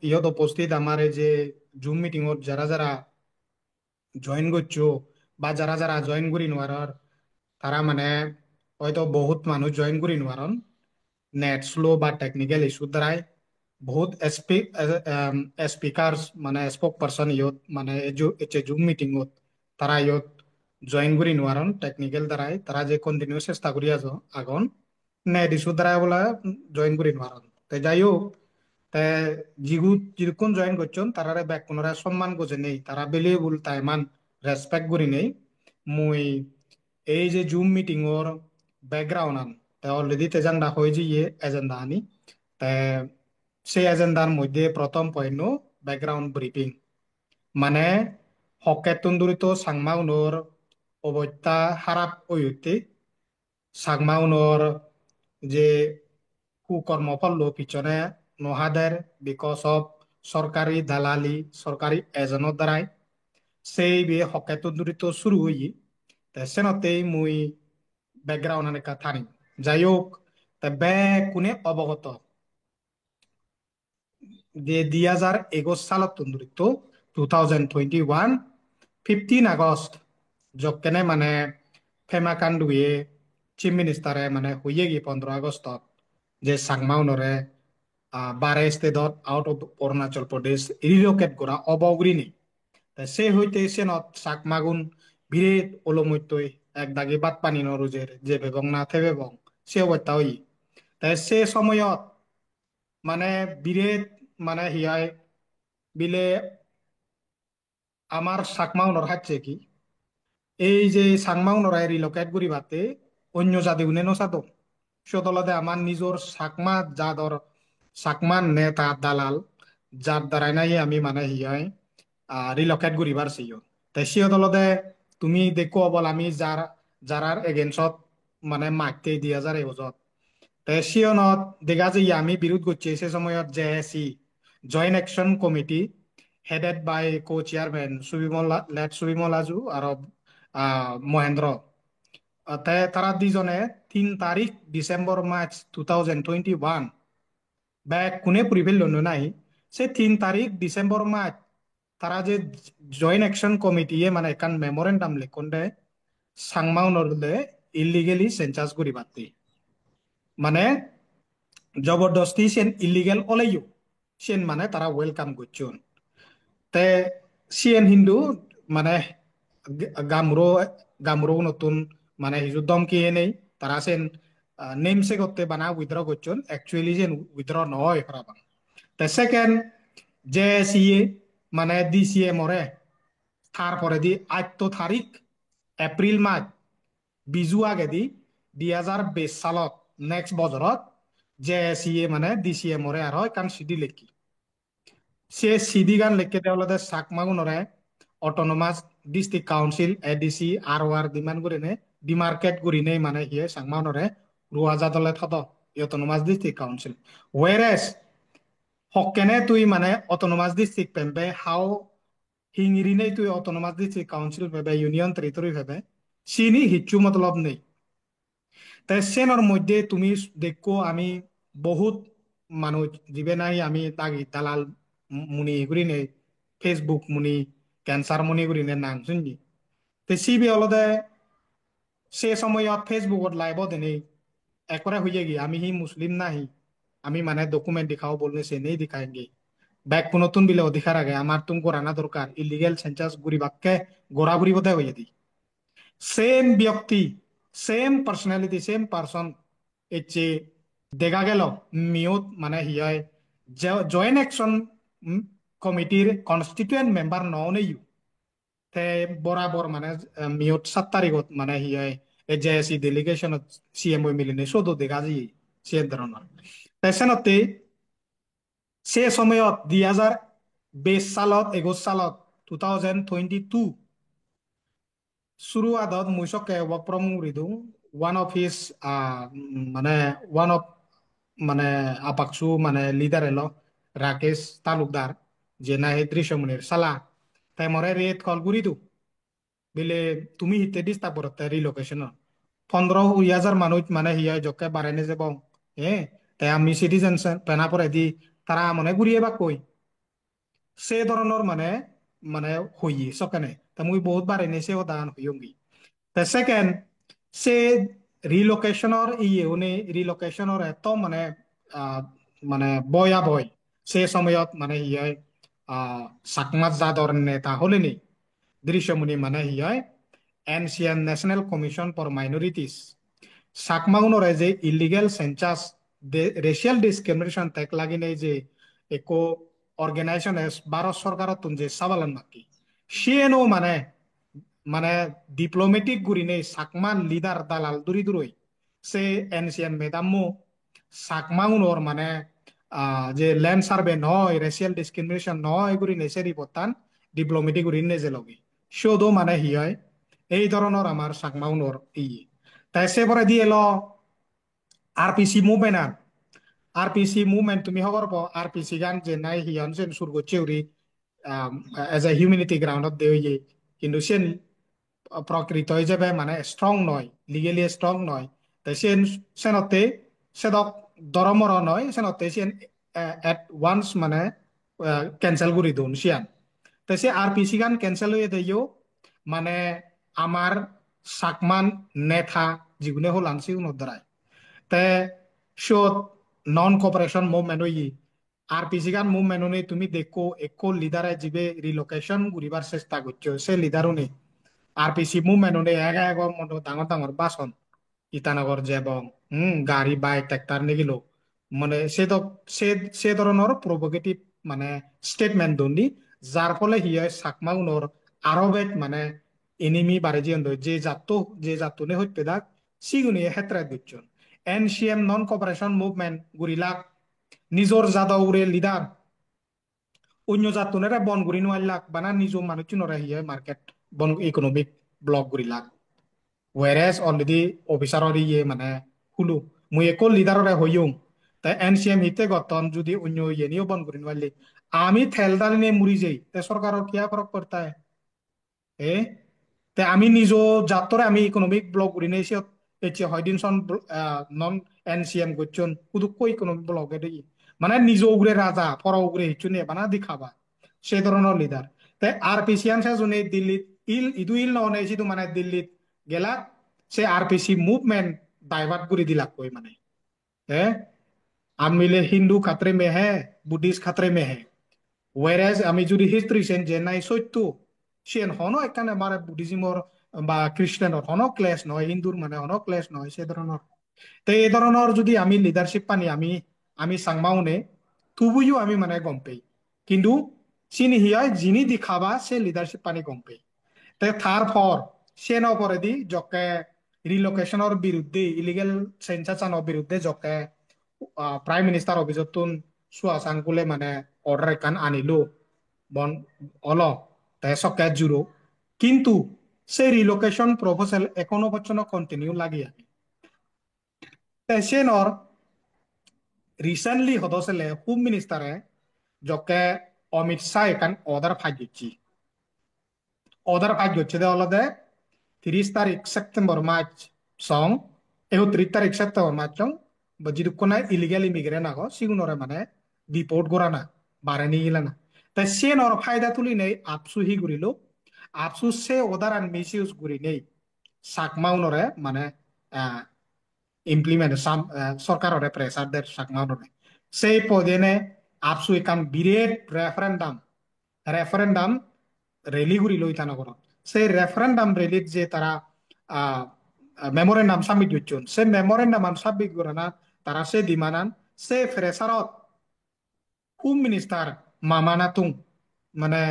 ইয়ত উপস্থিত আমার এই যে জুম মিটিং যারা যারা জয়েন করছো বা যারা যারা জয়েন করি নোয়ারর তারা মানে হয়তো বহুত মানুষ জয়েন করি নোয়ারন নেট স্লো বা টেকনিক্যাল ইস্যুর দ্বারাই বহুত স্পিকার মানে স্পোক পারসন ইয়ত মানে জুম মিটিং তারা ইয়ত জয়েন করি নোয়ারন টেকনিক্যাল দ্বারাই তারা যে কন্টিনিউ চেষ্টা করি আছো আগন নেট ইস্যুর দ্বারা বলা জয়েন করি নোয়ারন তো যাই হোক তে যিখন জয়েন করছেন তারারে ব্যাক পুনরায় সম্মান করছে নেই তারা ভ্যালুয়েবল তাইমান রেসপেক্ট করি নেই মুই এই যে জুম মিটিং ওর ব্যাকগ্রাউন্ড আন তে অলরেডি তেজাংদা হয়ে যে ইয়ে এজেন্ডা আনি তে সেই এজেন্ডার মধ্যে প্রথম পয়েন্ট ব্যাকগ্রাউন্ড ব্রিফিং মানে হকের তন্দুরিত সাংমাউনর অবত্যা হারাপ ওয়ুতে সাংমাউনর যে কুকর্মফল পিছনে নহাদের বিকজ অফ সরকারি দালালি সরকারি এজেন্টর দ্বারাই সেই বে হকে তন্দুরিত শুরু হই সেনতেই মুই ব্যাকগ্রাউন্ড অনেক থানি যাই হোক তা বে কোনে অবগত যে 2021 সালত তন্দুরিত 2021 15 আগস্ট যকেনে মানে ফেমা কান্দুয়ে চিফ মিনিস্টারে মানে হইয়ে গিয়ে 15 আগস্ট যে সাংমাউনরে বারে ষ্টেটত আউট অফ অৰুণাচল প্ৰদেশ ৰিলকেট কৰা অবগ্রিনী সে হইতে সেনত চাক মাগুন বিরেত ওলমৈতই এক দাগি বাত পানি নরুজের যে বেবং না থে বেবং সে অবস্থা হই তাই সে সময়ত মানে বিরেত মানে হিয়াই বিলে আমার সাকমাউনর হাচ্ছে কি এই যে সাংমাউনরাই রিলোকেট করি বাতে অন্য জাতি উনে নসাতো সতলতে আমার নিজর সাকমা জাদর সাকমা নেতা দালাল যার দ্বারাই নাই আমি মানে হিয়াই রিলোকেট করি পারছিও তাই সিও দলতে তুমি দেখো বল আমি যারার এগেনস্টত মানে মাগতে 2021 তাই সিয়নত দেখা যায় আমি বিরোধ করছি সে সময়ত JAC joint action committee headed by co chairman Subimal late Subimal আজু আর মহেন্দ্র তাই তারা দুজনে 3 তারিখ ডিসেম্বর মার্চ 2021 ব্যাক কোনে প্রিভেল লন্য নাই সে 3 তারিখ ডিসেম্বর মার্চ তারা যে জয়েন্ট অ্যাকশন কমিটি মানে একান মেমোরেন্ডাম লেখন দেয় সাংমাউনরদে ইলিগেলি সেন্সাস করি বাতি মানে জবরদস্তি সেন ইলিগেল ওলাইও সেন মানে তারা ওয়েলকাম করছেন তে সিএন হিন্দু মানে গামরো গামরো নতুন মানে হিজু দমকি নেই তারা সেন নেম সে করতে বানা উইথড্র করছেন অ্যাকচুয়ালি যেন উইথড্র নয় ফরাবাং তে সেকেন্ড যে সিএ মানে ডিসিএ মরে তারপরে দি 8 তারিখ এপ্রিল মাস বিজু আগেদি 2020 সালত নেক্সট বছৰত যে সিএ মানে ডিসিএ মরে আর হয় কারণ সিডি লেখি সে সিডি গান লেখকে দেওয়ালে চাকমাগুনরে অটোনমাস ডিস্ট্রিক্ট কাউন্সিল এডিসি আর ওয়ার ডিমান্ড করে নে ডিমার্কেট করে নেই মানে হিয়ে চাকমাগুনরে রুয়াজা দলে থত অটোনমাস ডিস্ট্রিক্ট কাউন্সিল ওয়েরেস হকেনে তুই মানে অটোনমাস ডিস্ট্রিক্ট পেম্পে হাও হিংরি নেই তুই অটোনমাস ডিস্ট্রিক্ট কাউন্সিল পেবে ইউনিয়ন টেরিটরি পেবে চিনি হিচ্ছু মতলব নেই তাই সেনৰ মধ্যে তুমি দেখো আমি বহুত মানুষ যিবে নাই আমি তাগি দালাল মুনি এগুলি নেই ফেসবুক মুনি ক্যান্সার মুনি এগুলি নে নাং শুনছি তে সিবি অলদে সে সময়ত ফেসবুকত লাইভত এনেই একরে হইয়ে গিয়ে আমি হি মুসলিম নাহি আমি মানে ডকুমেন্ট দেখাও বললে সে নেই দেখাएंगे ব্যাক নতুন বিলে অধিকার আগে আমার তুমি করানা দরকার ইলিগেল সেন্সাস গুড়ি বাক্যে গোড়াগুড়ি বোধহয় হইয়ে দি সেম ব্যক্তি সেম পার্সোনালিটি সেম পার্সন এচ্ছে দেখা গেল মিউট মানে হিয়ায় জয়েন্ট অ্যাকশন কমিটির কনস্টিটুয়েন্ট মেম্বার নও তে বরাবর মানে মিউট 7 তারিখত মানে হিয়ায় যে সি ডেলিগেশনত সিএম ওই মিলিনে সদো দেখা যায় সে ধরনের পেছনতে সে সময়ত 2020 সালত 21 সালত 2022 শুরুয়াদত মুইসকে work from Ridu one of his মানে ওয়ান অফ মানে আপাকসু মানে লিডার এলো রাকেশ তালুকদার যে না হে দৃশ্যমনির সালা তাই মরে রেত কল গুরি দু বিলে তুমি হিতে দিস তারপর রিলোকেশন 15,000 মানুষ মানে হিয়া জকে বাড়াইনে যাব হ্যাঁ তাই আমি সিটিজেন পেনা পরে দি তারা মনে ঘুরিয়ে বা কই সে ধরনের মানে মানে হইয়ে সকানে তা মুই বহুত বার এনেছে ও দান হইয়ঙ্গি তা সেকেন্ড সে রিলোকেশনের উনি রিলোকেশনের এত মানে আহ, মানে বয়া বয় সে সময়ত মানে ইয়ে সাকমাত জাদর নেতা হলেনি দৃশ্যমুনি মানে হিয়াই NCN national commission for minorities সাকমাউনরে যে ইলিগেল সেন্সাস রেশিয়াল ডিসক্রিমিনেশন তেক লাগিনে যে একো অর্গানাইজেশন ভারত সরকারত তুন যে সাবালান মাকি সিয়েনো মানে মানে ডিপ্লোমেটিক গুরিনে সাকমান লিডার দালাল দুরি দুরই সে এনসিএন মেদাম্মু সাকমাউনর মানে যে ল্যান্ড সার্ভে নয় রেশিয়াল ডিসক্রিমিনেশন নয় গুরি নেছে রিপোর্টান ডিপ্লোমেটিক গুরি নেজে লগে সদো মানে হিয়ায় এই ধরনের আমার সাকমাউনর তাই সে পরে দিয়ে এলো আরপিসি মুভমেন্ট আরপিসি মুভমেন্ট তুমি খবর পাও আরপিসি গান যে নাই হিয়ান যেন সুরগ চেউরি এজ এ হিউম্যানিটি গ্রাউন্ডত দেওয়ে কিন্তু সেন প্রকৃত হিসেবে মানে স্ট্রং নয় লিগেলি স্ট্রং নয় তাই সেন সেনতে সেদক দরমর নয় সেনতে সেন এট ওয়ান্স মানে ক্যান্সেল করে দিন সিয়ান তাই সে আরপিসি গান ক্যান্সেল হয়ে দেয় মানে আমার সাকমান নেতা যেগুলো হল আনসি উনদ্দরায় তে শোত নন কপারেশন মুভমেন্ট হই আরপিসি গান মুভমেন্ট নেই তুমি দেখো একো লিডারে যিবে রিলোকেশন ঘুরিবার চেষ্টা করছো সে লিডারও নেই আরপিসি মুভমেন্ট নেই এগা এগ মতো ডাঙর ডাঙর বাসন ইটানগর যেবং গাড়ি বাইক ট্রাক্টর নিগিল মানে সে সে ধরনের প্রভোকেটিভ মানে স্টেটমেন্ট দন্ডি যার ফলে হিয় সাকমা উনর আরো বেগ মানে এনিমি বাড়ি জিয়ন যে জাতনে হইতে দাগ সিগুনি হেত্রা দিচ্ছন এনসিএম নন কপারেশন মুভমেন্ট গুরিলাক নিজর জাদা লিডার অন্য জাতনেরা বন গুরি নোয়াইলাক বানা নিজ মানুষ নরা হিয় মার্কেট বন ইকোনমিক ব্লক গুরিলাক whereas already অফিসারর মানে হুলু মুই একো লিডাররে হইম তাই এনসিএম হিতে গতন যদি অন্য নিও বন করিন পারলি আমি থেলদাল নিয়ে মুড়ি যাই তে সরকারর কিয়া ফরক পড়তা এ তে আমি নিজ জাতরে আমি ইকোনমিক ব্লক করি নিয়েছি এটি হয়দিন সন নন এনসিএম করছেন শুধু কই ইকোনমিক ব্লক এটি মানে নিজ উগরে রাজা পর উগরে হিচু নিয়ে বানা দেখাবা সেই ধরনের লিডার তাই আর পিসিয়ান সে জনে দিল্লিত ইল নহনে সিটো মানে দিল্লিত গেলা সে আরপিসি মুভমেন্ট ডাইভার্ট করে দিলাক কই মানে হ্যাঁ আমি মিলে হিন্দু খাতরে মে হ্যাঁ বুদ্ধিস্ট খাতরে মে হ্যাঁ ওয়ারাজ আমি যদি হিস্ট্রি সেন যে নাই সত্য সেন হনো এখানে মানে বুদ্ধিজমর বা খ্রিস্টানের হনো ক্লেশ নয় হিন্দুর মানে হনো ক্লেশ নয় সে ধরনের তো এই ধরনের যদি আমি লিডারশিপ পানি আমি আমি সাংমাউনে তুবুইও আমি মানে গম পাই কিন্তু চিনি হিয়ায় যিনি দেখাবা সে লিডারশিপ পানি গম পাই তে থার ফর সে নপরেদি জকে রিলোকেশনের বিরুদ্ধে ইলিগেল সেন্সাচানৰ বিৰুদ্ধে জকে প্ৰাইম মিনিষ্টাৰ অফিসতুন চুয়া চাংকুলে মানে অর্ডার একান আনিলো বন অল তে সকে জুড়ো কিন্তু সে রিলোকেশন প্রপোজাল এখনো পর্যন্ত কন্টিনিউ লাগি আছে তে señor recently হদসলে home মিনিস্টারে জকে Amit Shah একান order ফাইজ দে অলদে 30 তারিখ সেপ্টেম্বর মার্চ সং 31 তারিখ সেপ্টেম্বর মার্চ সং যদি কোনো ইলিগেল ইমিগ্রেন্ট আগো সিগুনরে মানে ডিপোর্ট করা না বারে নিয়ে গেলে না তাই সে নর ফায়দা তুলি নেই আপসু হি ঘুরিল আপসু সে ওদার আর মিস ইউজ ঘুরি নেই সাকমাউনরে মানে ইমপ্লিমেন্ট সরকাররে প্রেসার দের সাকমাউনরে সেই পদেনে আপসু একান বিরেট রেফারেন্ডাম রেলি ঘুরিল ইটানগরত সেই রেফারেন্ডাম রেলিত যে তারা মেমোরেন্ডাম সাবমিট করছেন সে মেমোরেন্ডাম সাবমিট করে না তারা সে দিমানান সে ফ্রেসারত হোম মিনিস্টার মামানাতুং মানে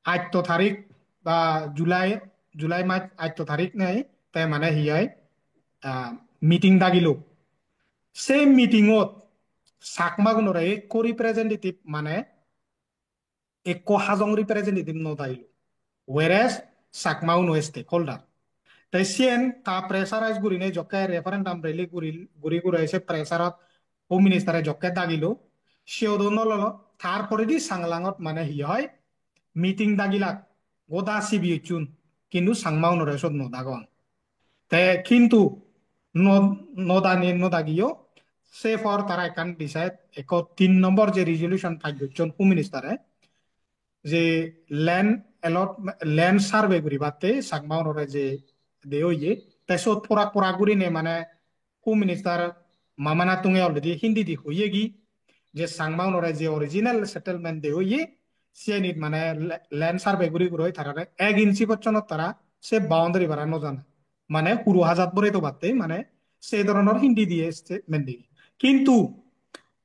8 তারিখ বা জুলাই মাস 8 তারিখ নেই তাই মানে হিয়াই মিটিং দাগিল সেই মিটিংত চাকমাগুণৰে একো ৰিপ্ৰেজেণ্টেটিভ মানে একো হাজং ৰিপ্ৰেজেণ্টেটিভ নদাইল whereas চাকমাউনো ষ্টেক হোল্ডার তাই সিয়েন তা প্রেসারাইজ গুরি নেই জকে রেফারেন্ডাম রেলি গুরি গুরি এসে প্রেসারত হোম মিনিস্টারে জকে দাগিল সেও নলল তারপরে দি সাংলাঙত মানে হি হয় মিটিং দাগিলাক গোদা সিবি চুন কিন্তু সাংমাউনো রেসত নদাগন তে কিন্তু নদাগিও সে ফর তারা একান ডিসাইড এক 3 নম্বর যে রিজলিউশন ফাইল করছেন হোম মিনিস্টারে যে ল্যান্ড এলট ল্যান্ড সার্ভে করি বাতে সাকমা ওনরে যে দে ওইয়ে তাইছত পরাক পরাক করি নে মানে হোম মিনিস্টার মামানা তুঙে অলরেডি হিন্দি দি হইয়ে গি যে সাংমা ওনরে যে অরিজিনাল সেটেলমেন্ট দে ওইয়ে সিয়ানিত মানে ল্যান্ড সার্ভে করি করে তারা 1 ইঞ্চি পর্যন্ত তারা সে বাউন্ডারি বাড়ানো জানা মানে পুরো হাজার পরে তো বাদতে মানে সেই ধরনের হিন্দি দিয়ে স্টেটমেন্ট দিই কিন্তু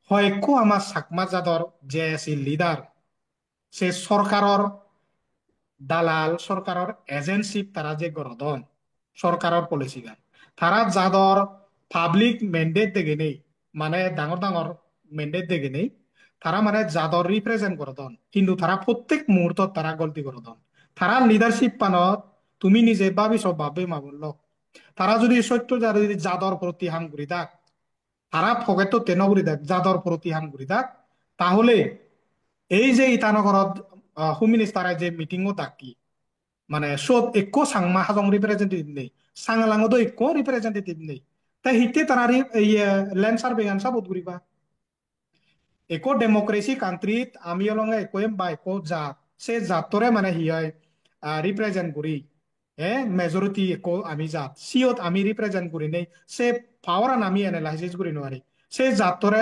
হয়তো আমার সাকমা জাদর যে লিডার সে সরকারের দালাল সরকারের এজেন্সি তারা যে গরদন সরকারের পলিসি গান তারা যাদর পাবলিক মেন্ডেট দেখে নেই মানে ডাঙর ডাঙর মেন্ডেট দেখে নেই তারা মানে যাদর রিপ্রেজেন্ট করদন কিন্তু তারা প্রত্যেক মুহূর্ত তারা গলতি করদন তারা লিডারশিপ পানত তুমি নিজে ভাবি সব ভাবে মাবুল তারা যদি সত্য যদি যাদর প্রতি হাম ঘুরি থাক তারা ফকেট তেন ঘুরি থাক যাদর প্রতি হাম ঘুরি থাক তাহলে এই যে ইটানগরত হোম মিনিস্টারে যে মিটিংও থাকি মানে সব একো সাংমা হাজং রিপ্রেজেন্টেটিভ নেই সাংলাঙতো একো রিপ্রেজেন্টেটিভ নেই তাই হিতে তারা এই ল্যান্ড সার্ভে গান সাবত করিবা একো ডেমোক্রেসি কান্ট্রিত আমি অলঙ্গে একো বা একো জাত সে জাতরে মানে হিয়াই রিপ্রেজেন্ট করি মেজরিটি একো আমি জাত সিওত আমি রিপ্রেজেন্ট করি নেই সে পাওয়ার আমি এনালাইসিস করি নোৱাৰি সে জাতরে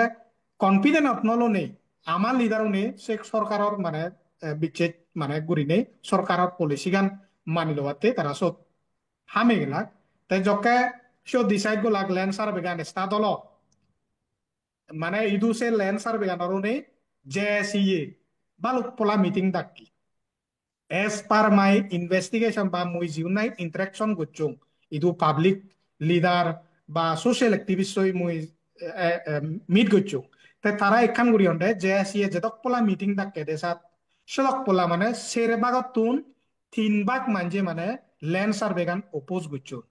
কনফিডেন্ট নলো নেই আমার লিডারও নেই সে সরকারের মানে বিচ্ছেদ মানে করি নেই সরকারের পলিসি গান মানি লওয়াতে তারা সব হামে গেলাক তাই জকে সিও ডিসাইড গলাক ল্যান্ড সার্ভে গান স্টার্ট হলো মানে ইদু সে ল্যান্ড সার্ভে গান নেই জেএসইএ baluk pola meeting dakki as per my investigation বা মই জিউনাই ইন্টারাকশন করছুম ইদু পাবলিক লিডার বা সোশ্যাল অ্যাক্টিভিস্ট হই মই মিট করছুম তাই তারা একখান করি হন্ডে জেএসইএ যেতক পোলা মিটিং দাক্কে দেশাত সেতক পোলা মানে সেরে বাগত তুন 3 ভাগ মানজে মানে ল্যান্ড সার্ভে গান অপোজ করছুন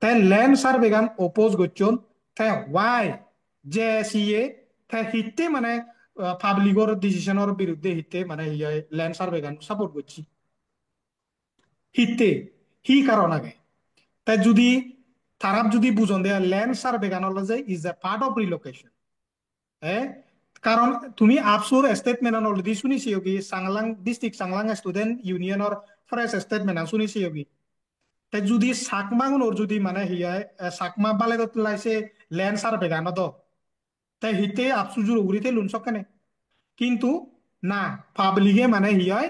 তাই ল্যান্ড সার্ভে গান অপোজ করছুন তাই ওয়াই জেএসইএ তাই হিতে মানে পাবলিকর ডিসিশনের বিরুদ্ধে হিতে মানে ল্যান্ড সার্ভে গান সাপোর্ট করছি হিতে হি কারণ আগে তাই যদি তারা যদি বুঝন দেয় ল্যান্ড সার্ভে গান হলো যে is a part of relocation হ্যাঁ কারণ তুমি আপসুর স্টেটমেন্ট অলরেডি শুনিছি কি সাংলাং ডিস্ট্রিক্ট সাংলাং স্টুডেন্ট ইউনিয়নের ফ্রেশ স্টেটমেন্ট শুনিছি কি তাই যদি সাকমা গুণর যদি মানে হিয়ায় সাকমা বালে লাইছে ল্যান্ড সার্ভে গান তো তাই হিতে আপসুজুর উগরিতে লুনসক কেনে কিন্তু না পাবলিকে মানে হিয়ায়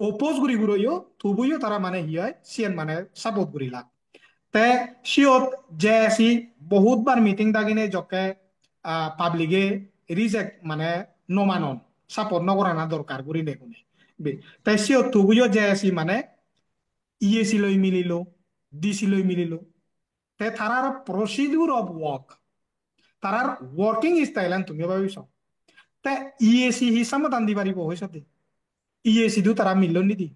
অপোজ গুড়ি গুড়িও থুবুইও তারা মানে হিয়ায় সিএন মানে সাপোর্ট গুড়িলা তে সিওত যে সি বহুতবার মিটিং দাগিনে জকে পাবলিকে রিজেক্ট মানে নমানন সাপোর্ট নকরানা দরকার গুড়ি নেগুনে তাই সিওত থুবুইও যে সি মানে ইএসি লৈ মিলিলো ডিসি লৈ মিলিলো তে তারার প্রসিডিউর অফ ওয়ার্ক তারার ওয়ার্কিং স্টাইল তুমি ভাবিছ তে ইএসি হি সমাধান দি পারিব হইছতে ইএসি দু তারা মিলল নিদি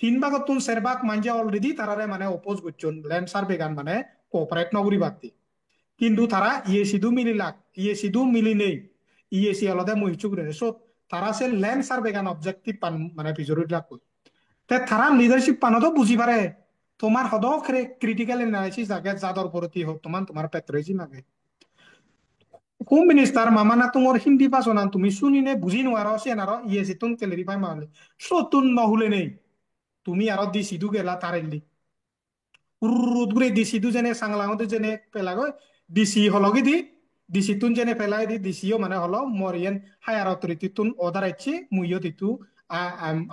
3 ভাগত তুন 4 ভাগ মানজে অলরেডি তারারে মানে অপোজ করছুন ল্যান্ড সার্ভে গান মানে কোঅপারেট নগরী বাদতি কিন্তু তারা ইএসি দু মিলিলাক ইএসি দু মিলি নেই ইএসি আলাদা মহিচুক রে সো তারা সে ল্যান্ড সার্ভে গান অবজেক্টিভ পান মানে পিজরিট লাগ তে তারা লিডারশিপ পানো তো বুঝি পারে তোমার হদ ক্রিটিক্যাল এনালাইসিস আগে যাদর প্রতি হোক তোমার তোমার পেট্রোইজিম আগে কোন মিনিস্টার মামানা তোমার হিন্দি পাছো না তুমি শুনি নে বুঝি নোয়ারো সে নারো ইএসি তুন কেলেরি পাই মারলে সো তুন নহলে নেই তুমি আরো দি সিধু গেলা তারেলি উরুত গুরে ডিসি দু যেনে সাংলাঙতে যেনে পেলাগো ডিসি হলগি দি ডিসি তুন যেনে পেলাই দি ডিসিও মানে হলো মরিয়েন হায়ার অথরিটি তুন অর্ডার আইছি মুইও তিতু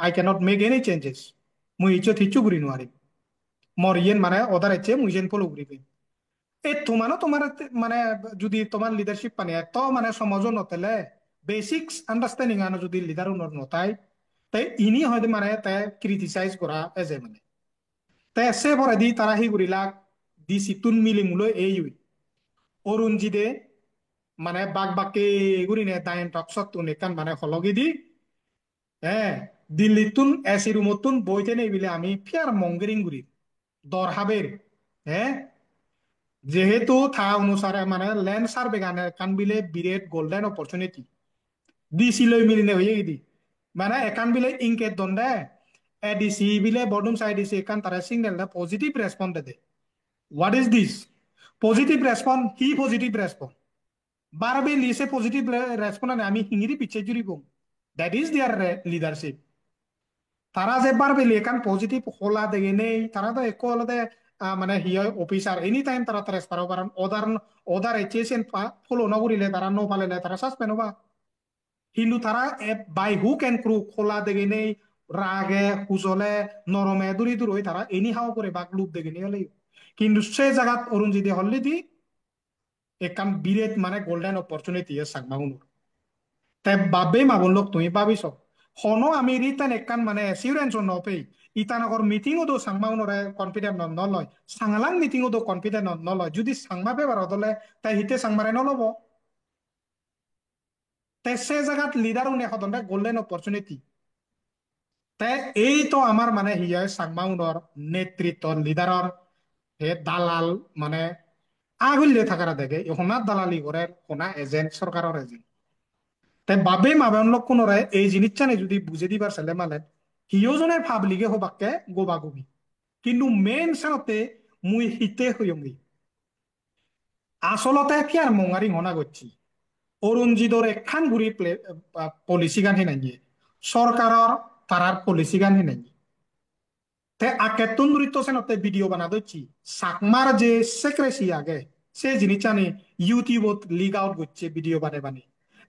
আই ক্যানট মেক এনি চেঞ্জেস মুই ইচ্ছো তিচ্ছু গুরি নোয়ারি মরিয়েন মানে অর্ডার আইছে মুই যেন ফলো গুরি এই তোমারও তোমার মানে যদি তোমার লিডারশিপ মানে এত মানে সমাজও নতেলে বেসিক্স আন্ডারস্ট্যান্ডিং আনো যদি লিডার নতাই তাই ইনি হয়তো মানে তাই ক্রিটিসাইজ করা এজে মানে তাই এসে পরে দি তারা হি করিলাক দি সিতুন মিলি মুলো এই অরুণ জি দে মানে বাক বাকে গুরি নে দাইন টকসত তুন একান মানে হলগি দি হ্যাঁ দিল্লিতুন এসি রুমতুন বইতে নেই বিলে আমি ফিয়ার মঙ্গেরিং গুরি দরহাবের হ্যাঁ যেহেতু থা অনুসারে মানে ল্যান্ড সার্ভে গানে কান বিলে বিরেট গোল্ডেন অপরচুনিটি ডিসি লৈ মিলিনে হয়ে গেদি মানে একান বিলে ইনকে দন্দে এডিসি বিলে বডুম সাইড ডিসি একান তারা signal the positive respond they what is this positive respond he positive respond বারবে লিসে পজিটিভ রেসপন্ড আমি হিঙ্গিরি পিছে জুড়ি কম দ্যাট ইজ দিয়ার লিডারশিপ। তারা যে পারবেলি এখান পজিটিভ হলা দেখে নেই, তারা তো একো হলদে মানে হিয় অফিসার এনি টাইম তারা ট্রান্সফার হবার ওদার ওদার এইচএসএন ফলো নকরিলে তারা নো পালিলে তারা সাসপেন্ড হবা। কিন্তু তারা বাই হুক এন্ড ক্রুক খোলা দেখে নেই, রাগে হুজলে নরমে দূরি দূর হয়ে তারা এনি হাও করে বাক লুপ দেখে নিয়ে হলেই। কিন্তু সে জায়গাত অরুণ যদি হল্লি দি একান বিরেট মানে গোল্ডেন অপরচুনিটি সাকমা হুনুর। তাই বাবে মাবন লোক তুমি ভাবিছ হনো আমি রিটান একান মানে এসিউরেন্স নপেই ইটানগর মিটিংও তো সাংমা উনরে কনফিডেন্ট নলয়, সাংলাং মিটিংও তো কনফিডেন্ট নলয় যদি সাংমা পেবার হলে তাই হিতে সাংমারে নলব। তাই সে জায়গাত লিডার উনি সদনে গোল্ডেন অপরচুনিটি। তাই এই তো আমার মানে হিয়ায় সাংমাউনর নেতৃত্ব লিডারর হে দালাল মানে আগুল্য থাকার দেখে হোনা দালালি করে হোনা এজেন্ট সরকারের এজেন্ট। তাই বাবে মাবান লোক কোনরে এই জিনিসটা যদি বুঝে দিবার ছেলে মানে হিওজনের ভাবলিগে হবাকে গোবা গবি। কিন্তু মেন সাথে মুই হিতে হইয়ঙ্গি আসলতে কি আর মঙারি হনা করছি অরুণজিদর একখান ঘুরি পলিসি গান হে নাই সরকারের তারার পলিসি গান হে নাই। তে আকেতুন দূরিত সেনতে ভিডিও বানা দইছি সাকমার যে সেক্রেসি আগে সে জিনিস জানি ইউটিউবত লিগ আউট করছে ভিডিও বানে বানে।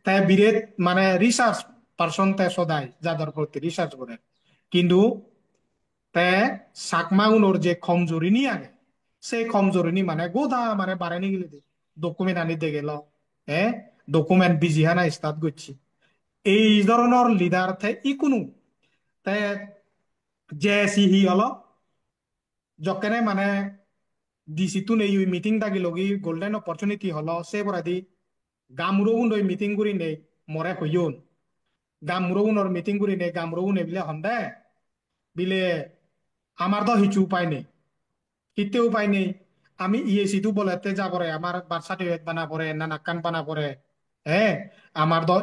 তাই বিরেট মানে রিসার্চ পারসন তে সদাই যাদের প্রতি রিসার্চ করে। কিন্তু তে সাকমা উনোর যে কমজোরি আগে সেই কমজোরি মানে গোদা মানে বাড়ানি গেলে দে ডকুমেন্ট আনিতে গেল হ্যাঁ ডকুমেন্ট বিজিহানা স্টার্ট করছি এই ধরনের লিডার থে ই কোনো তে যে সিহি হলো যকেনে মানে ডিসি তুন এই মিটিং থাকি লগি গোল্ডেন অপরচুনিটি হলো সে বরাদি গামুরো উন মিটিং করি নেই মরে হইয়ন গামুরো উনর মিটিং করি নেই গামুরো উন বিলে হন্দে বিলে আমার তো হিচু উপায় নেই হিতে উপায় নেই আমি ইএসি টু বলেতে যা পরে আমার বার্থ সার্টিফিকেট বানা পরে না নাক্কান বানা পরে হ্যাঁ আমার তো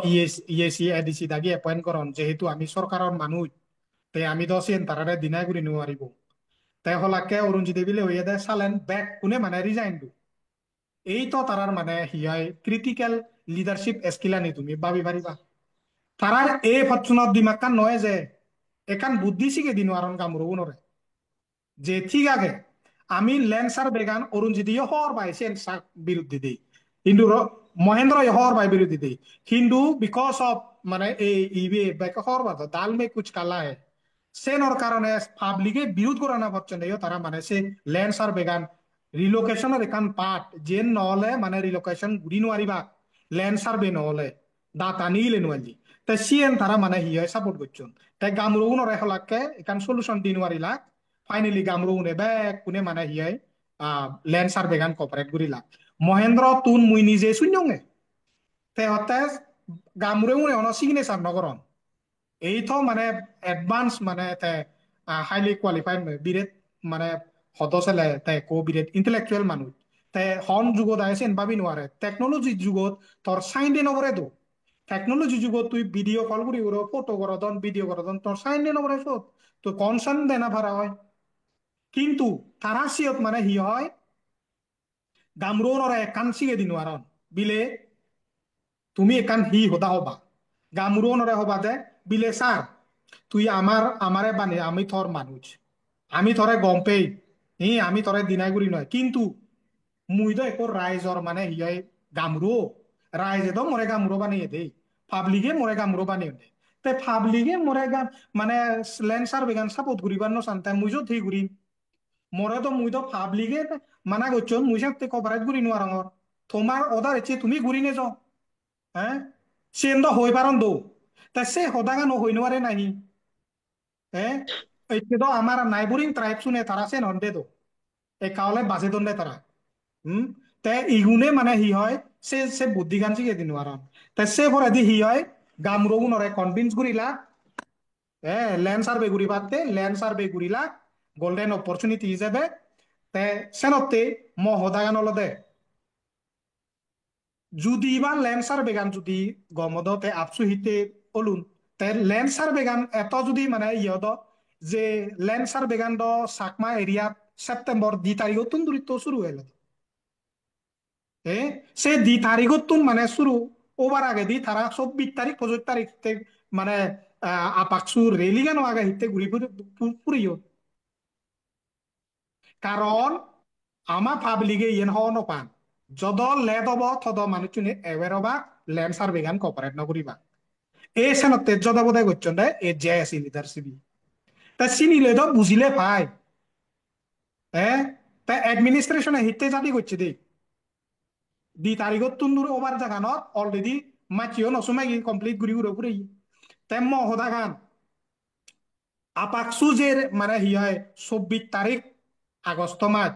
ইএসি এডিসি দাগি এপয়েন্ট করন যেহেতু আমি সরকারের মানুষ তে আমি তো সেন তারারে দিনাই করি নোৱাৰিব। তাই হলাকে অরুণজিৎ বিলে হইয়া দেয় সালেন ব্যাক কোনে মানে রিজাইন দু এই তো তারার মানে হিয়াই ক্রিটিক্যাল লিডারশিপ স্কিল আনি তুমি ভাবি পারিবা তারার এই ফরচুনত দিমাগ কান নয় যে একান বুদ্ধি শিখে দিন আরন কামরু উনরে যে ঠিক আছে আমি ল্যান্সার বেগান অরুণজিৎ হর বাই সেন বিরুদ্ধে দেই কিন্তু মহেন্দ্র হর বাই বিরুদ্ধে দেই কিন্তু বিকজ অফ মানে এই ইবে হর বাদ দাল মে কুচ কালা হে সেনর কারণে পাবলিকে বিরোধ করা না পারছেন তারা মানে সে ল্যান্সার বেগান রিলোকেশনের একান পার্ট যে নহলে মানে রিলোকেশন ঘুরি নোৱাৰিবা ল্যান্ড সাৰ্ভে নহলে দাতা নিলে নোৱাৰি তাই সিএন তাৰা মানে হিয়াই সাপোৰ্ট কৰছেন। তাই গামৰু উনৰ এখলাকে একান সলিউশন দি নোৱাৰিলা ফাইনালি গামরু উনে বেক কোনে মানে হিয়াই ল্যান্ড সার্ভে গান কপারেট করিলা মহেন্দ্র তুন মুই নিজে শূন্যঙ্গে তে হতে গামরু উনে অন সিগনেচার নগরন এই তো মানে এডভান্স মানে হাইলি কোয়ালিফাইড বিরেট মানে হতছেলে তাই কো বিরেট ইন্টেলেকচুয়াল মানুষ তাই হন যুগত আইসেন ভাবি নোৱাৰে টেকনোলজি যুগত তোর সাইন দে নবরে তো টেকনোলজি যুগত তুই ভিডিও কল করি ওর ফটো করো দন ভিডিও করো দন তোর সাইন দে নবরে সত তো কনসার্ন দেনা ভাড়া হয়। কিন্তু তারা সিয়ত মানে হি হয় গামরোনরা একান সিগে দিন আর বিলে তুমি একান হি হদা হবা গামরোনরা হবা দে বিলে স্যার তুই আমারে বানে আমি তোর মানুষ আমি তোরে গম পেই আমি তোরে দিনাইগুড়ি নয় কিন্তু মুই তো একর রাইজর মানে হিয়াই গামরো রাইজে তো মরে গামরো বানিয়ে দেই পাবলিকে মরে গামরো বানিয়ে দে তে পাবলিকে মরে গাম মানে ল্যান্সার বেগান সাপোর্ট ঘুরিবার ন শান্তা মুই তো ঠিক ঘুরিম মরে তো মুই তো পাবলিকে মানা করছন মুই সাথে কভারেজ ঘুরি নোয়ারঙর তোমার অদার এসে তুমি ঘুরি নে যাও হ্যাঁ সেন তো হই পারন দো তা সে হদাগা ন হই নোয়ারে নাহি হ্যাঁ এতে তো আমার নাইবরিং ট্রাইব শুনে তারা সে নন্দে তো এই কাওলে বাজে দণ্ডে তারা হুম তে ইগুনে মানে হি হয় সে বুদ্ধি গান শিখে দিন আর তে সে পরে দি হি হয় গামরো নরে কনভিন্স করিলা ল্যান্ড সার্ভে ঘুরি পাতে ল্যান্ড সার্ভে ঘুরিলা গোল্ডেন অপরচুনিটি হিসেবে তে সেনতে মহদাগান দে যদি বা ল্যান্ড সার্ভে গান যদি গমদতে আপসু হিতে অলুন তে ল্যান্ড সার্ভে গান এত যদি মানে ইয়দ যে ল্যান্ড সার্ভে গান দ সাকমা এরিয়াত সেপ্টেম্বর 2 তারিখ তুন দূরিত শুরু হইল এ সে 2 তারিখত তুন মানে শুরু ওবার আগে দি তারা 24 তারিখ 25 তারিখ মানে আপাকসু রেলি কেন আগে হিতে ঘুরি ফুরিও কারণ আমা পাবলিকে ইয়েন হওয়া নপান যদ লেট হব তদ মানুষজনে এওয়ার হবা ল্যান্ড সার্ভে গান কপারেট নকরিবা এই সেনতে যদ বোধহয় করছেন এ জে এসি লিডারশিপ তা চিনিলে তো বুঝিলে পাই হ্যাঁ তা এডমিনিস্ট্রেশনে হিতে জাতি করছে দেই দি তারিখত তুন্দুর ওভার জাগানত অলরেডি মাচিও নসুমাই কমপ্লিট ঘুরি ঘুরে ঘুরে তেম হদা গান আপাকসু যে মানে হি হয় 24 তারিখ আগস্ট মাস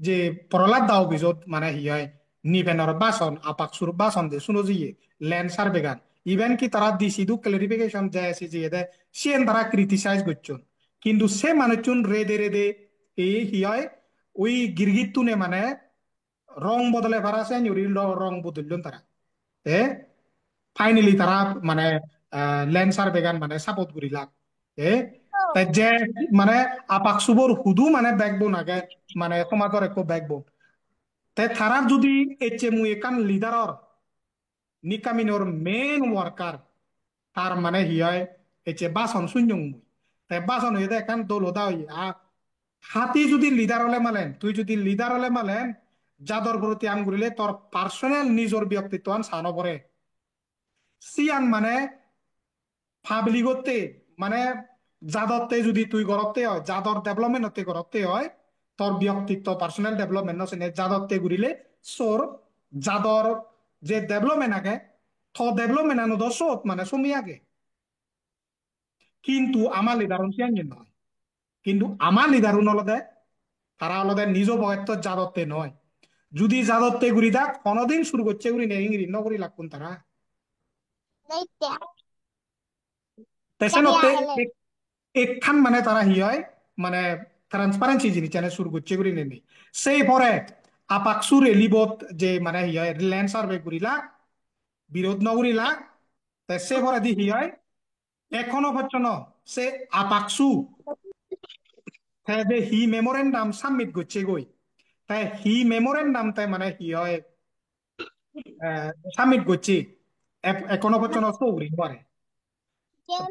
যে প্রহ্লাদ দাও অভিযোগ মানে হি হয় নিভেনর বাসন আপাকসুর বাসন যে শুনো জিয়ে ল্যান্ড সার্ভে গান ইভেন কি তারা দিছি দু ক্লারিফিকেশন যায় আছে যে দে সেন তারা ক্রিটিসাইজ করছেন কিন্তু সে মানুষজন রেদে রেদে এই হি হয় ওই গিরগিত তুনে মানে রং বদলে পারা আছে রং বদললেন তারা এ ফাইনালি তারা মানে ল্যান্সার বেগান মানে সাপোর্ট করিলাক এ তাই যে মানে আপাক সুবর হুদু মানে ব্যাকবোন আগে মানে সমাজের একো ব্যাকবোন তাই তারার যদি এচে মুই একান লিডারর নিকামিনর মেন ওয়ার্কার তার মানে হিয়ায় এচে বাসন শূন্য মুই তাই বাসন হয়ে একান দলদা হই হাতি যদি লিডার হলে মালেন তুই যদি লিডার হলে মালেন যাদর প্রতি আম ঘুরিলে তোর পার্সোনাল নিজের ব্যক্তিত্ব আন সানো পরে সিয়ান মানে পাবলিকতে মানে যাদরতে যদি তুই গরতে হয় যাদর ডেভেলপমেন্ট হতে গরতে হয় তোর ব্যক্তিত্ব পার্সোনাল ডেভেলপমেন্ট আছে যাদরতে ঘুরিলে সোর যাদর যে ডেভেলপমেন্ট আগে থ ডেভেলপমেন্ট আনো দশত মানে সমি আগে কিন্তু আমার লিডারন সিয়ান নয় কিন্তু আমার লিডারন হলদে তারা হলদে নিজ বয়ত্ত যাদরতে নয় যদি যাদবতে ঘুরি থাক কোনদিন শুরু করছে ঘুরি নেই ইংরি নগরী লাগুন তারা তেসেনতে একখান মানে তারা হি হয় মানে ট্রান্সপারেন্সি জিনিস জানে শুরু করছে ঘুরি নেই সেই পরে আপাকসুর এলিবত যে মানে হি হয় ল্যান্ড সার্ভে করিলা বিরোধ নগরিলা সে পরে দি হি হয় এখনো পর্যন্ত সে আপাকসু যে হি মেমোরেন্ডাম সাবমিট করছে গই তাই হি মেমোরেন্ডাম তাই মানে হি হয় সাবমিট করছি এখনো পর্যন্ত সৌরি পারে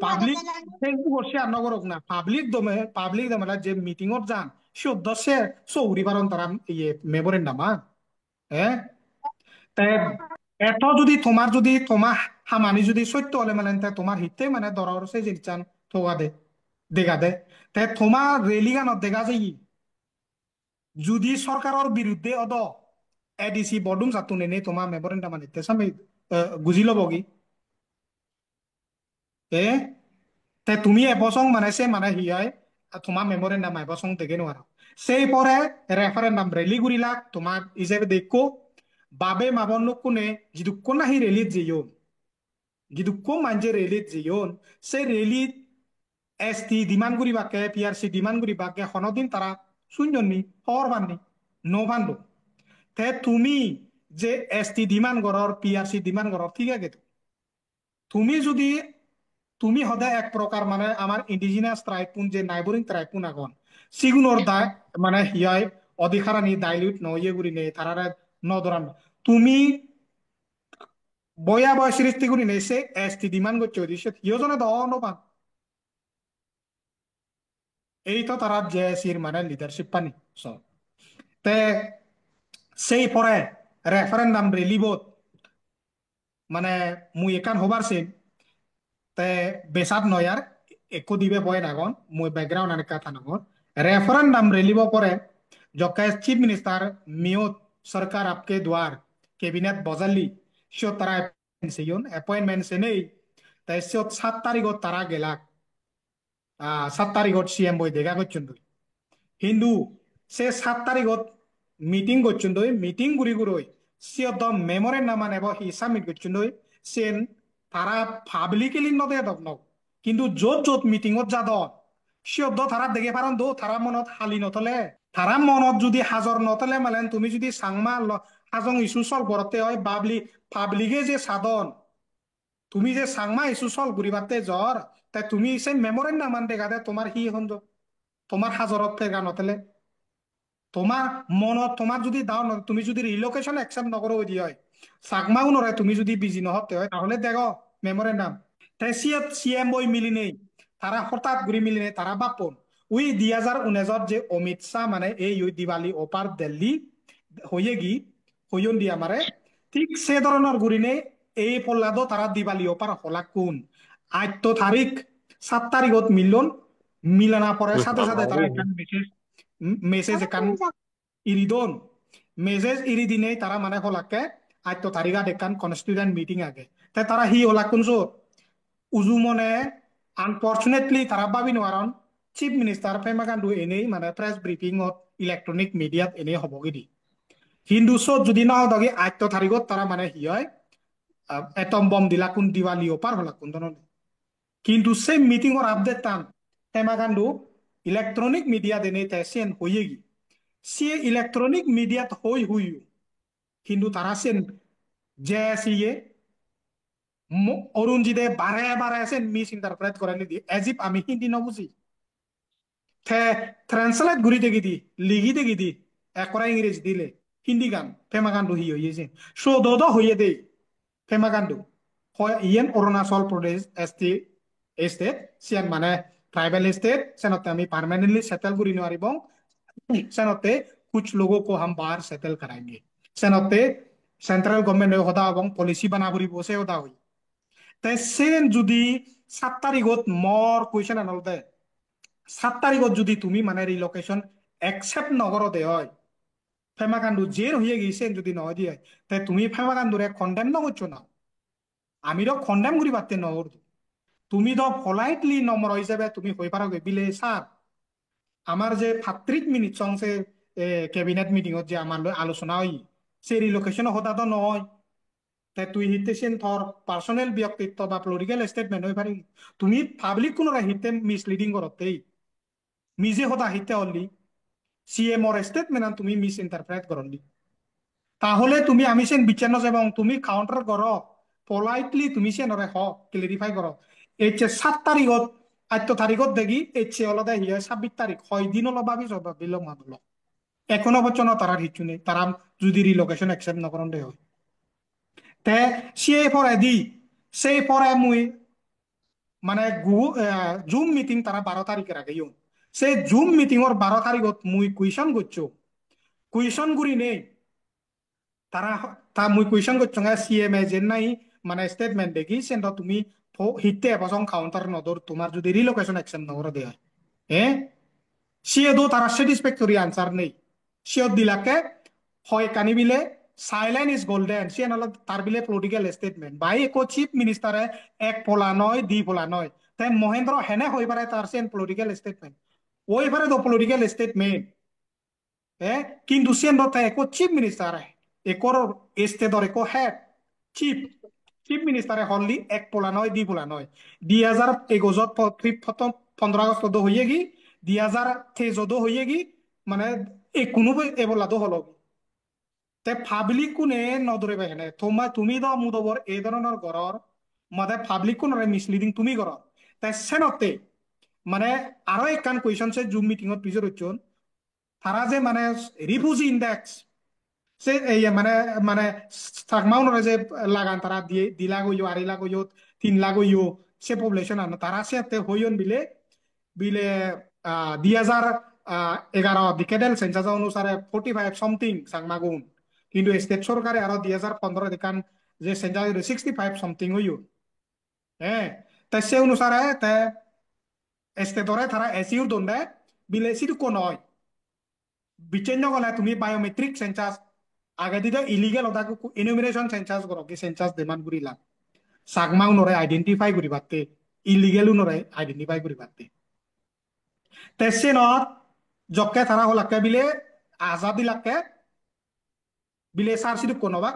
পাবলিক ফেসবুক শেয়ার নগরক না পাবলিক দমে যে মিটিংত যান সদ্য সে চৌরি বারণ তারা ইয়ে মেমোরেন্ডামা হ্যাঁ তাই এত যদি তোমার হামানি যদি সত্য হলে মানে তোমার হিতে মানে দরর সে জিনিস থোয়া দে দেখা দে তাই তোমার রেলি গানত দেখা যায় যদি সরকারের বিরুদ্ধে অদ এডিসি বডুম সাতুনে নেই তোমার মেমোরেন্ডাম আনিতে সামনে বুঝি লব কি এ তাই তুমি এবছর মানে সে মানে হিয়াই তোমার মেমোরেন্ডাম এবছর দেখে নোয়ার সেই পরে রেফারেন্ডাম রেলি গুরিলাক তোমার হিসেবে দেখো বাবে মাবন্ন কোনে যদি কোন নাহি রেলিত যেয়ন যদি কোন মানজে রেলিত যেয়ন সেই রেলিত এস টি ডিমান্ড করিবাকে পিআরসি ডিমান্ড করিবাকে হনদিন তারা শূন্যনি হর বাননি ন বান্ধব তে তুমি যে এস টি ডিমান্ড করর পিআরসি ডিমান্ড করর ঠিক আছে তুমি যদি তুমি সদায় এক প্রকার মানে আমার ইন্ডিজিনাস ট্রাইপুন যে নাইবরিং ট্রাইপুন আগন সিগুনোর দায় মানে হিয়াই অধিকারানি ডাইলিউট নয়ে গুরি নেই তারারে নদরান তুমি বয়া বয় সৃষ্টি করি নেই সে এসটি ডিমান্ড করছে ওই সে হিয়জনে দহ নপান এই তো তারা জেএসির মানে লিডারশিপ পানি সব তে সেই পরে রেফারেন্ডাম রেলিবত মানে মুই একান হবার সে তে বেসাদ নয়ার একো দিবে বয় নাগন মই ব্যাকগ্রাউন্ড আনে কথা নাগন रेफरेंडम रेलिबो परे जक्का चीफ मिनिस्टर मियोत सरकार आपके द्वार कैबिनेट बजाली शो तारा अपॉइंटमेंट से नहीं तैसे 7 तारीख तारा गेला 7 तारीख सीएम বই দেখা করছেন হিন্দু সে 7 তারিখত মিটিং করছেন মিটিং ঘুরি ঘুরই সিয়ত মেমোরেন্ডাম নেব হি সাবমিট করছেন সেন তারা পাবলিকলি নদে দক নক কিন্তু যত যত মিটিংত যা দ সিয়ত তারা দেখে পারেন তারা মনত হালি নতলে তারা মনত যদি হাজর নতলে মালেন তুমি যদি সাংমা হাজং ইস্যু সলভ করতে হয় পাবলিকে যে সাধন তুমি যে সাংমা ইস্যু সলভ করিবাতে জ্বর তাই তুমি সে মেমোরেন্ডাম দেখা দে তোমার হি হন তোমার হাজরত ফেরা নতলে তোমার মনত তোমার যদি দাও তুমি যদি রিলোকেশন অ্যাকসেপ্ট নকরো দি হয় চাকমা উনরে তুমি যদি বিজি নহতে হয় তাহলে দেখো মেমোরেন্ডাম তাই সিএম বই মিলিনেই তারা হঠাৎ ঘুরি মিলিনে তারা বাপন ওই 2019 যে অমিত শাহ মানে এই দিওয়ালি ওপার দিল্লি হয়ে গি হইন দিয়া মারে ঠিক সে ধরনের ঘুরিনে এই পল্লাদো তারা দিওয়ালি ওপার হলা কোন 8 তারিখ 7 তারিখত মিলন মিলানা পরে সাথে সাথে তারা এখান মেসেজ মেসেজ এখান ইরিদন মেসেজ ইরি দিনে তারা মানে হলাকে 8 তারিখত এখান কনস্টিটিউয়েন্ট মিটিং আগে তাই তারা হি হলা কোন উজু মনে আনফর্চুনেটলি তারা ভাবি নোৱাৰণ চিফ মিনিষ্টাৰ পেমা খান্ডু এনেই মানে প্ৰেছ ব্ৰিফিঙত ইলেক্ট্ৰনিক মিডিয়াত এনেই হ'বগৈ দি কিন্তু চত যদি নহদগি 8 তাৰিখত তাৰা মানে হি হয় এটম বম দিলা কোন দিৱালী অপার হলা কোন ধরনের কিন্তু সেই মিটিংর আপডেট টান পেমা খান্ডু ইলেকট্রনিক মিডিয়া দেনে সেন হয়ে গি সে ইলেকট্রনিক মিডিয়াত হইও কিন্তু তারা সেন যে সিয়ে অরুণজিদে বারে বারে আছে মিস ইন্টারপ্রেট করে নিদি এজ ইফ আমি হিন্দি নবুঝি থে ট্রান্সলেট ঘুরি দেখি দি লিখি দেখি দি একরা ইংরেজি দিলে হিন্দি গান ফেমা গান হি হইয়েছে সো দ হইয়ে দেই ফেমা গান yen Arunachal Pradesh state Sean মানে ট্রাইবেল স্টেট সেনতে আমি পার্মানেন্টলি সেটেল করি নোৱাৰিব সেনতে कुछ लोगों को हम बाहर सेटल कराएंगे सेनते सेंट्रल गवर्नमेंट होदा এবং পলিসি বানা করি বসে হোদা হই তাই সেন যদি 7 তারিখত মর কুয়েশন আনল দে 7 তারিখত যদি তুমি মানে রিলোকেশন একসেপ্ট নগর দে হয় ফেমাকান্দু জের হয়ে গেছেন যদি নহয় দিয়ে তাই তুমি ফেমাকান্দুরে কন্ডেম নগরছো না আমি তো কন্ডেম করি পারতে নহর তুমি তো পলাইটলি নম্র হিসেবে তুমি হয়ে পারো বিলে স্যার আমার যে 35 মিনিট সংসে ক্যাবিনেট মিটিং যে আমার আলোচনা হই সে রিলোকেশন হতা তো নয় তাই তুই হিতেছেন ধর পার্সোনাল ব্যক্তিত্ব বা পলিটিক্যাল স্টেটমেন্ট হয়ে পারি তুমি পাবলিক কোনো হিতে মিসলিডিং করতেই নিজে হতা হিতে হলি সিএম ওর স্টেটমেন্ট তুমি মিস ইন্টারপ্রেট করলি তাহলে তুমি আমি সেন বিচার এবং তুমি কাউন্টার করো পোলাইটলি তুমি সেন হ ক্লিয়ারিফাই করো এই যে 7 তারিখত 8 তারিখত দেখি এই যে হলদে হিয়া 26 তারিখ 6 দিন হলো ভাবি সব বিলম্ব হলো এখনো পর্যন্ত তারা কিছু নেই তারা যদি রিলোকেশন একসেপ্ট নকরণ দে হয় তে সে পরে দি সেই পরে মুই মানে জুম মিটিং তারা 12 তারিখের আগে সেই জুম মিটিং ওর 12 তারিখত মুই কুইশন করছো কুইশন গুরি নেই তারা তা মুই কুইশন করছো সিএমএ যে নাই মানে স্টেটমেন্ট দেখি সেন তুমি হিতে এবছর কাউন্টার নদর তোমার যদি রিলোকেশন অ্যাকশন নগর দেয় হ্যাঁ সিয়ে দো তারা স্যাটিসফ্যাক্টরি আনসার নেই সিও দিলাকে হয় কানি বিলে সাইলেন্ট ইজ গোল্ডেন সে নাহলে তার বিলে পলিটিক্যাল স্টেটমেন্ট বাই একো চিফ মিনিস্টারে এক পোলা নয় দি পোলা নয় তাই মহেন্দ্র হেনে হয়ে পারে তার সেন পলিটিক্যাল স্টেটমেন্ট ওই পারে তো পলিটিক্যাল স্টেটমেন্ট হ্যাঁ কিন্তু সেন তাই একো চিফ মিনিস্টার একর স্টেটর একো হেড চিফ চিফ মিনিস্টারে হলি এক পোলা নয় দি পোলা নয় 2021 15 আগস্ট হইয়ে গি 2023 হইয়ে গি মানে এই কোনো এবলাদো হলো তে পাবলিক কোনে নদরে বেহেনে তোমার তুমি দ মুদবর এই ধরনের গড়র মাদে পাবলিক কোন মিসলিডিং তুমি গড় তাই সেনতে মানে আরো একখান কুয়েশন সে জুম মিটিং এর পিছর হচ্ছন তারা যে মানে রিফিউজি ইন্ডেক্স সে এই মানে মানে সাকমাউনরে যে লাগান তারা দিয়ে 2 লাখ হইও 2.5 লাখ হইও 3 লাখ হইও সে পপুলেশন আনো তারা সে হইন বিলে বিলে 2011 ডিকেডেল সেন্সাস অনুসারে 45 সামথিং সাংমাগুন কিন্তু স্টেট সরকারে আরো 2015 দেখান যে সেন্সাস 65 সামথিং হইও হ্যাঁ তাই সে অনুসারে তাই স্টেটরে তারা এসিউর দণ্ডে বিলে সিটু কোন হয় বিচেন্য গলে তুমি বায়োমেট্রিক সেন্সাস আগে দিতে ইলিগেল ওটা ইনুমিনেশন সেন্সাস করো কি সেন্সাস ডিমান্ড করিলা সাগমা উনরে আইডেন্টিফাই করি পারতে ইলিগেল উনরে আইডেন্টিফাই করি পারতে তেসেনত জকে তারা হলাকে বিলে আজাদি লাকে বিলে সার সিধু কোনবা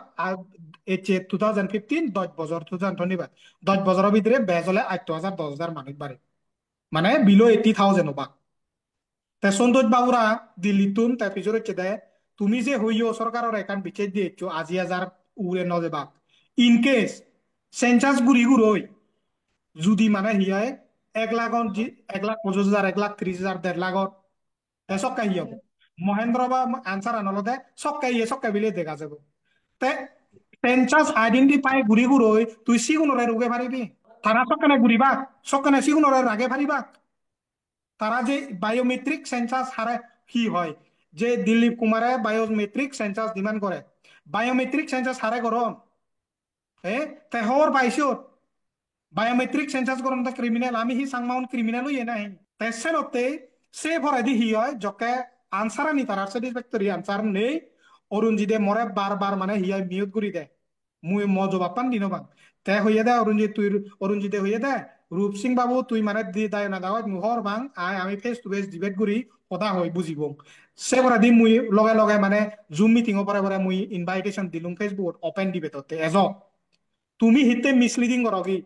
এচে 2015 10 বছর 2025 10 বছরের ভিতরে বেজলে 8,000 10,000 মানুষ বাড়ে মানে বিলো 80,000 বা তে সন্তোষ বাবুরা দিল্লিতুন তাই পিছর হচ্ছে দে তুমি যে হইও সরকারের একান বিচে দিয়েছো আজি হাজার উড়ে ন দেবা ইন কেস সেন্সাস গুড়ি গুড়ই যদি মানে হিয়ায় 1 লাখ 1,25,000 1,30,000 1,50,000 সবকাই হব মহেন্দ্র বা আনসার আনলতে সবকাই বিলে দেখা যাব তে সেন্সাস আইডেন্টিফাই ঘুরি ঘুরোই তুই সিগুনরে রুগে পারিবি তারা সকানে ঘুরিবা সকানে সিগুনরে রাগে পারিবা তারা যে বায়োমেট্রিক সেন্সাস হারে কি হয় যে দিলীপ কুমারে বায়োমেট্রিক সেন্সাস ডিমান্ড করে বায়োমেট্রিক সেন্সাস হারে গরম তে হওয়ার পাইছো বায়োমেট্রিক সেন্সাস গরম তা ক্রিমিনাল আমি হি সাংমাউন ক্রিমিনাল ইয়ে নাই তেসেনতে সে ভরাই দি হি হয় জকে আনসার আনি তার স্যাটিসফ্যাক্টরি আনসার নেই অরুণজিতে মরে বারবার মানে হিয়া মিউট করি দে মুই ম জবাব পান দিন বাং তে হইয়ে দে অরুণজিৎ তুই অরুণজিতে হইয়ে দে রূপ সিং বাবু তুই মানে দি দায় না দাওয়াত মুহর বাং আই আমি ফেস টু ফেস ডিবেট করি কথা হয় বুঝিব সে পরে দি মুই লগে লগে মানে জুম মিটিং পরে পরে মুই ইনভাইটেশন দিলুম ফেসবুক ওপেন ডিবেটতে এজ তুমি হিতে মিসলিডিং করো কি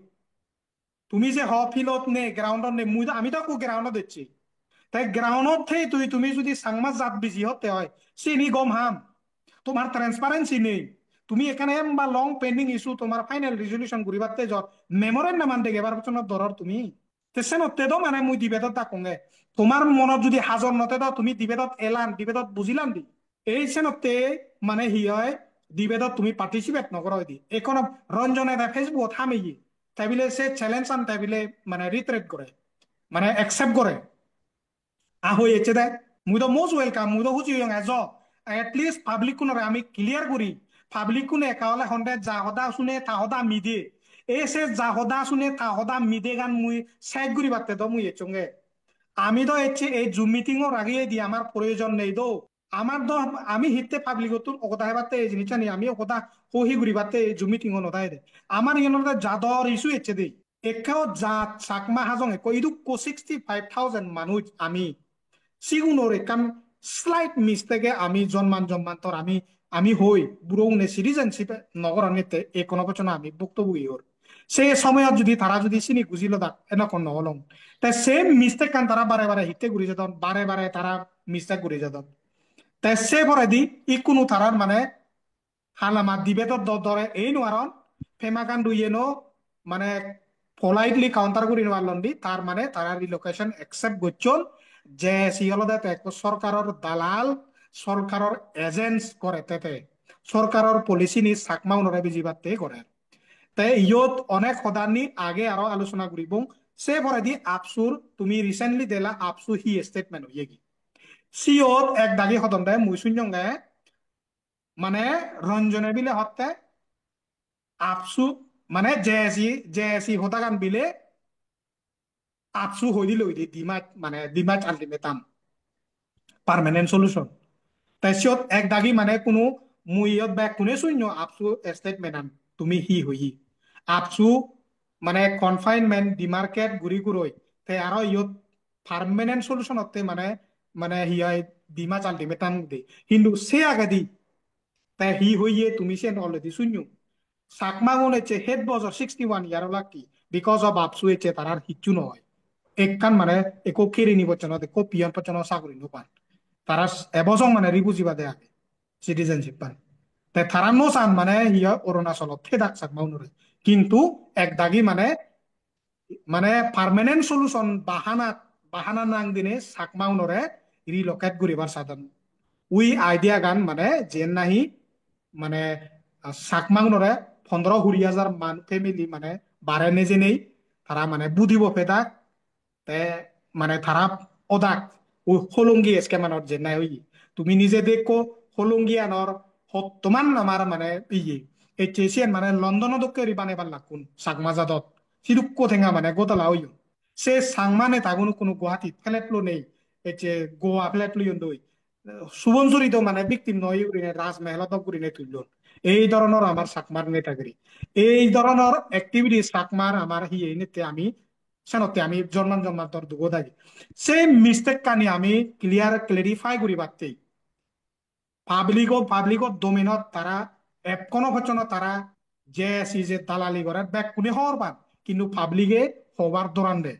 তুমি যে হ ফিলত নে গ্রাউন্ডত নে মুই আমি তো গ্রাউন্ডত দিচ্ছি তাই গ্রাউন্ডত থেই তুমি যদি সাংমাস জাত বিজি হতে হয় চিনি গম হাম তোমার ট্রান্সপারেন্সি নেই তুমি এখানে বা লং পেন্ডিং ইস্যু তোমার ফাইনাল রেজলিউশন করিবাতে যত মেমোরেন্ডাম আনতে গেবার পিছনে দরর তুমি তেছে নতে তো মানে মুই ডিবেটত তাকোগে তোমার মনত যদি হাজর নতে তো তুমি ডিবেটত এলান ডিবেটত বুঝিলাম দি এই সেনতে মানে হি হয় ডিবেটত তুমি পার্টিসিপেট নকর দি এখন রঞ্জনে ফেসবুক থামি তাইবিলে সে চ্যালেঞ্জ আন তাইবিলে মানে রিট্রেট করে মানে একসেপ্ট করে আহই এচে দে মুই তো মোস্ট ওয়েলকাম মুই তো হুজি এজ এটলিস্ট পাবলিক কোনরে আমি ক্লিয়ার করি পাবলিক কোনে একালে হন্ডে যা হদা শুনে তা হদা মিদে এই সে যা হদা শুনে তা হদা মিদে গান মুই সাইড করি বাতে তো মুই এচঙ্গে আমি তো এসে এই জুম মিটিং ও আগিয়ে দি আমার প্রয়োজন নেই তো আমার তো আমি হিতে পাবলিকত অকথা হেবাতে এই জিনিসটা নিয়ে আমি অকথা কহি ঘুরি বাতে জুম মিটিং ও নদায় দে আমার ইয়নতে জাদর ইস্যু এসে দেই একাও জাত চাকমা হাজং একো ইদু কো 65,000 মানুষ আমি সিগুনোর একান স্লাইট মিস্টেকে আমি জন্মান্তর আমি আমি হই বুড়ো উনি সিটিজেনশিপ নগর নিতে এই কোনো বচন আমি বক্তব্য ইহর সেই সময়ত যদি তারা যদি চিনি বুঝিল দাক এনেকন নহলং তাই সেম মিস্টেক কান তারা বারে বারে হিতে ঘুরি যেত বারে বারে তারা মিস্টেক ঘুরি যেত তাই সে পরে দি ই কোনো তারার মানে হালামা ডিবেটত দরে এই নোয়ারন ফেমাকান দুইয়েনো মানে পোলাইটলি কাউন্টার করি নোয়ারলন দি তার মানে তারা রিলোকেশন একসেপ্ট করছল যে সিহলদে সরকারের দালাল সরকারের এজেন্টস করে তেতে সরকারের পলিসি নি সাকমা উনরে বিজিবাতে করে তাই ইয়ত অনেক সদানি আগে আরো আলোচনা করিব সে পরে দি আপসুর তুমি রিসেন্টলি দেলা আপসু হি স্টেটমেন্ট হইয়ে কি সিওত এক দাগি হতন দেয় মুই শুনজঙ্গে মানে রঞ্জনে বিলে হতে আপসু মানে জেএসি হতাগান বিলে আপসু হই দিলে হই দি ডিমাট মানে ডিমাট আলটিমেটাম পার্মানেন্ট সলিউশন তাই সিয়ত এক দাগি মানে কোনো মুইয়ত বা কোনে শূন্য আপসু স্টেটমেন্ট আন তুমি হি হই আপসু মানে কনফাইনমেন্ট ডিমার্কেট গুড়ি গুড়ই তাই আরো ইয়ত পার্মানেন্ট সলিউশন হতে মানে মানে হি হয় ডিমাট আলটিমেটাম দি কিন্তু সে আগে দি তাই হি হইয়ে তুমি সে অলরেডি শূন্য সাকমাগুন হচ্ছে হেড বছর 61 ইয়ার লাকি বিকজ অফ আপসু হচ্ছে তার হিচ্ছু নয় একখান মানে একো কেড়ে নিব চেন একো পিয়ন পচন চাকরি নোপান তারা এবছর মানে রিবুজিবা দেয় আগে সিটিজেনশিপ পান তাই তারা নো চান মানে হিয়া অরুণাচলত ফেদাক সাকমাউনরে কিন্তু এক দাগি মানে মানে পার্মানেন্ট সলিউশন বাহানা নাং দিনে সাকমাউনরে রিলোকেট করিবার সাধন উই আইডিয়া গান মানে যেন নাহি মানে চাকমাং নরে 15-20 হাজার মান ফ্যামিলি মানে বারে নেজে নেই তারা মানে বুধিব ফেদাক তে মানে তারা ওদাক ও হলঙ্গি এসকে মানত যে নাই ওই তুমি নিজে দেখো হলঙ্গি আনর তোমার আমার মানে ইয়ে এই চেসিয়ান মানে লন্ডন দক্কে রিবানে পার লাগুন চাকমা জাদত সিদুক্কো থেঙা মানে গোতলা ওই সে সাংমানে তাগুনো কোনো গুয়াহাটিত ফ্লেট লো নেই এই যে গোয়া ফ্লেট লই দই সুবনচুরিত মানে বিক্টিম নয় উড়িনে রাজমহলত উড়িনে তুলল এই ধরনের আমার চাকমার নেতাগিরি এই ধরনের অ্যাক্টিভিটি চাকমার আমার হিয়ে নিতে আমি সেনতে আমি জন্মান্তর দুগো থাকি সেই মিস্টেক কানি আমি ক্লিয়ারিফাই করি পারতেই পাবলিকত ডোমেনত তারা এপ কোনো হচ্ছে তারা যে যে দালালি করে ব্যাক কোনে হওয়ার পান কিন্তু পাবলিকে হবার দৌড়ান দে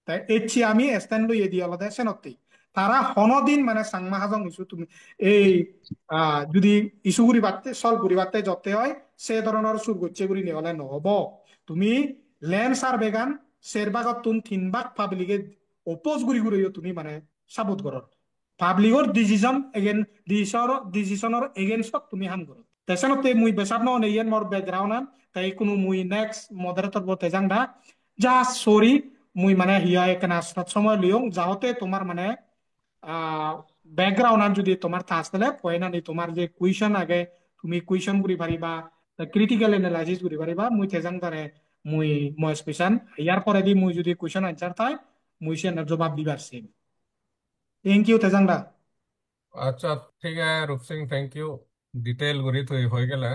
তাই এছি আমি স্ট্যান্ড লই এদি আলাদা সেনতেই তারা হনদিন মানে সাংমা হাজং ইস্যু তুমি এই যদি ইস্যু গুরি বাড়তে সলভ করি বাড়তে যতে হয় সে ধরনের সুর গচ্ছে গুরি নেওয়ালে নহব তুমি ল্যান্ড সার্ভে গান শেরবাগত তুন 3 ভাগ পাবলিকে অপোজ গুরি গুরি তুমি মানে সাবুত করো পাবলিকৰ ডিসিশনৰ এগেইনষ্টত তুমি হাম করো Tesan te muy besar no ne yen mor background an tai kunu muy next moderator bo tejang da যা সরি মুই মানে হিয়া এখানে আসার সময় লিয়ং যাহতে তোমার মানে ব্যাকগ্রাউন্ড যদি তোমার থাকলে পয়না নি তোমার যে কুইশন আগে তুমি কুইশন করি পারিবা ক্রিটিক্যাল এনালাইসিস করি পারিবা মুই তেজাং তারে মুই মই স্পেশাল ইয়ার পরে দি মুই যদি কুইশন আনসার থাই মুই সে জবাব দিবার সিম থ্যাংক ইউ তেজাং দা আচ্ছা, ঠিক আছে রূপ সিং, থ্যাংক ইউ। ডিটেইল করি তুই হয়ে গেলে